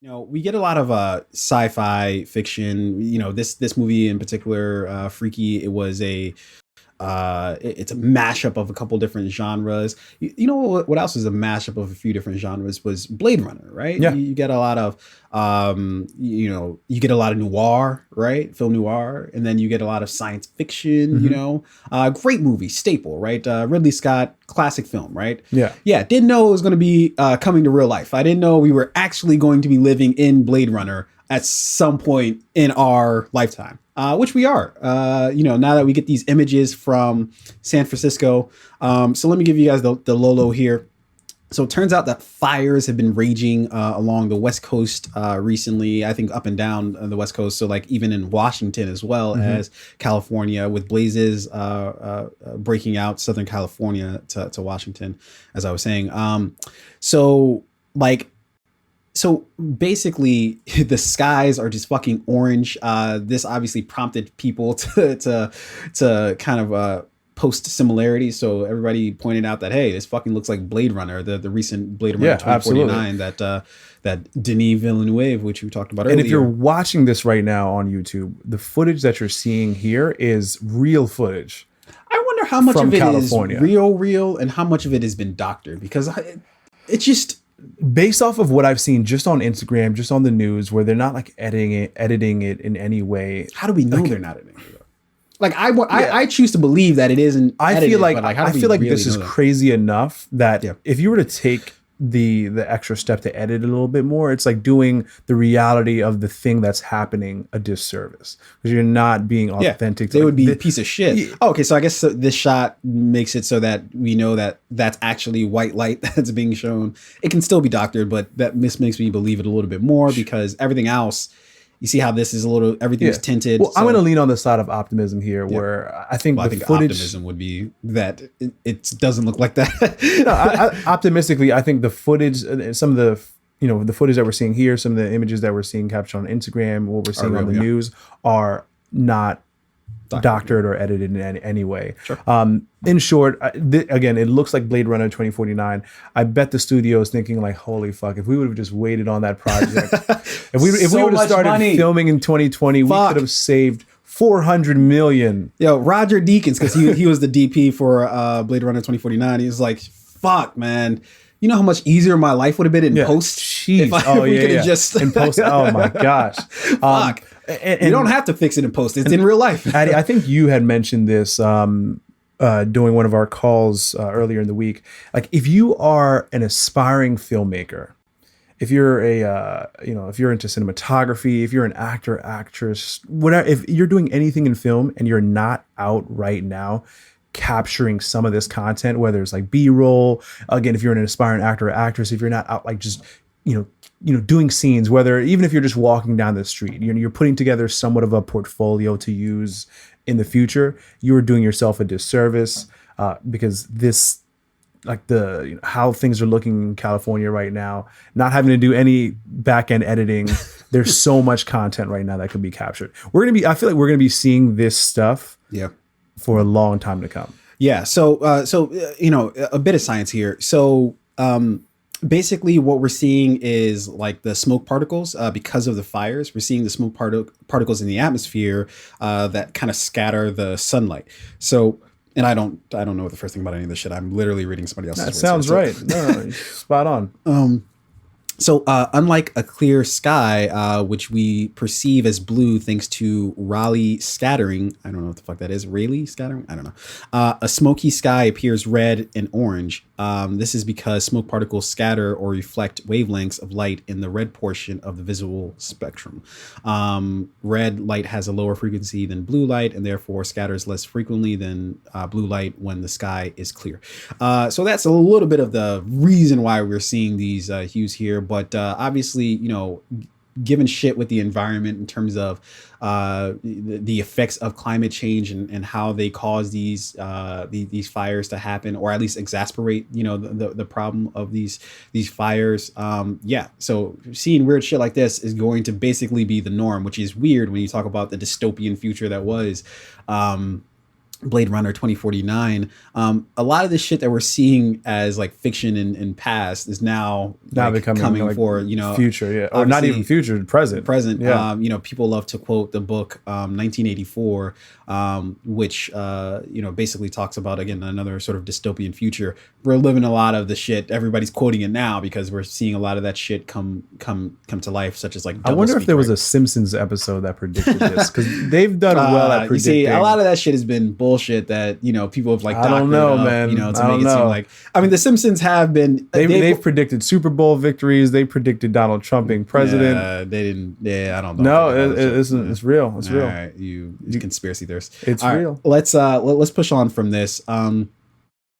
We get a lot of sci-fi fiction. This movie in particular, Freaky. It's a mashup of a couple different genres. What else is a mashup of a few different genres was Blade Runner, right? Yeah. You get a lot of you get a lot of noir, right? Film noir, and then you get a lot of science fiction. Hmm. Great movie, staple, right? Ridley Scott, classic film, right? Yeah. Yeah, didn't know it was going to be coming to real life. I didn't know we were actually going to be living in Blade Runner at some point in our lifetime, which we are. Now that we get these images from San Francisco. So let me give you guys the Lolo here. So it turns out that fires have been raging along the West Coast recently, I think up and down the West Coast. So like even in Washington as well as California, with blazes breaking out Southern California to Washington, as I was saying. So like so basically the skies are just fucking orange. This obviously prompted people to kind of post similarities. So everybody pointed out that, hey, this fucking looks like Blade Runner, the recent Blade Runner Yeah, 2049 absolutely. that Denis Villeneuve, which we talked about And if you're earlier. watching this right now on YouTube, the footage that you're seeing here is real footage I wonder how much from of it is California. real, and how much of it has been doctored, because it's just, Based off of what I've seen just on Instagram, just on the news, where they're not like editing it in any way. how do we know Like, they're not editing it? Like yeah, I choose to believe that it isn't I edited, feel like but like how I do we feel like really this is know that? crazy enough that Yeah. if you were to take the extra step to edit it a little bit more, it's like doing the reality of the thing that's happening a disservice because you're not being Yeah, authentic to they like would be a piece of shit. yeah, Oh, okay, so I guess this shot makes it so that we know that that's actually white light that's being shown. It can still be doctored, but this makes me believe it a little bit more because everything else, you see how this is a little, everything's yeah. tinted. Well, I'm going to So lean on the side of optimism here, yeah, where I think well, I the think footage. optimism would be that it doesn't look like that. No, optimistically, I think the footage, some of the the footage that we're seeing here, some of the images that we're seeing captured on Instagram, what we're Are seeing on real, the yeah. news are not Doctored, yeah. doctored or edited in any way. Sure. In short, again, it looks like Blade Runner 2049. I bet the studio is thinking like, holy fuck, if we would have just waited on that project, if we So would have much started money. filming in 2020, we could Fuck. have saved 400 million. Yo, Roger Deakins, because he was the DP for Blade Runner 2049. He was like, fuck, man. You know how much easier my life would have been in Yeah. post Jeez. if we could have just In post. Oh my gosh. fuck. You don't have to fix it in post. It's in real life. Addy, I think you had mentioned this during one of our calls earlier in the week. Like, if you are an aspiring filmmaker, if you're if you're into cinematography, if you're an actor, actress, whatever, if you're doing anything in film and you're not out right now capturing some of this content, whether it's like B-roll, again, if you're an aspiring actor or actress, if you're not out like just doing scenes, whether even if you're just walking down the street, you're putting together somewhat of a portfolio to use in the future, you're doing yourself a disservice because this, like how things are looking in California right now, not having to do any back end editing. There's so much content right now that could be captured. I feel like we're gonna be seeing this stuff Yeah. for a long time to come. Yeah. So a bit of science here. So basically, what we're seeing is like the smoke particles because of the fires. We're seeing the smoke particles in the atmosphere that kind of scatter the sunlight. So, and I don't know the first thing about any of this shit. I'm literally reading somebody else's That words here. sounds right. No, spot on. So, unlike a clear sky, which we perceive as blue thanks to Rayleigh scattering, I don't know what the fuck that is. Rayleigh scattering? I don't know. A smoky sky appears red and orange. This is because smoke particles scatter or reflect wavelengths of light in the red portion of the visual spectrum. Red light has a lower frequency than blue light and therefore scatters less frequently than blue light when the sky is clear. So that's a little bit of the reason why we're seeing these hues here. But obviously, given shit with the environment in terms of the effects of climate change and how they cause these fires to happen, or at least exasperate, the problem of these fires. Yeah. So seeing weird shit like this is going to basically be the norm, which is weird when you talk about the dystopian future that was. Blade Runner 2049. A lot of the shit that we're seeing as like fiction in past is now Now like becoming coming like for, you know, future, yeah, or not even future, present. present. Yeah. You know, people love to quote the book 1984, which you know, basically talks about, again, another sort of dystopian future. We're living a lot of the shit. Everybody's quoting it now because we're seeing a lot of that shit come to life, such as like I wonder if doublespeak, there was right? a Simpsons episode that predicted this, because they've done well at You see, predicting. a lot of that shit has been bullshit that, you know, people have like I don't doctored know, up, you man. know, to I make don't it seem know. like, I mean, the Simpsons have been They've predicted Super Bowl victories. They predicted Donald Trump being president. they didn't. Yeah, I don't know. No, All that shit. it's real. It's All real. right, you conspiracy theorists. It's All right, real. let's push on from this.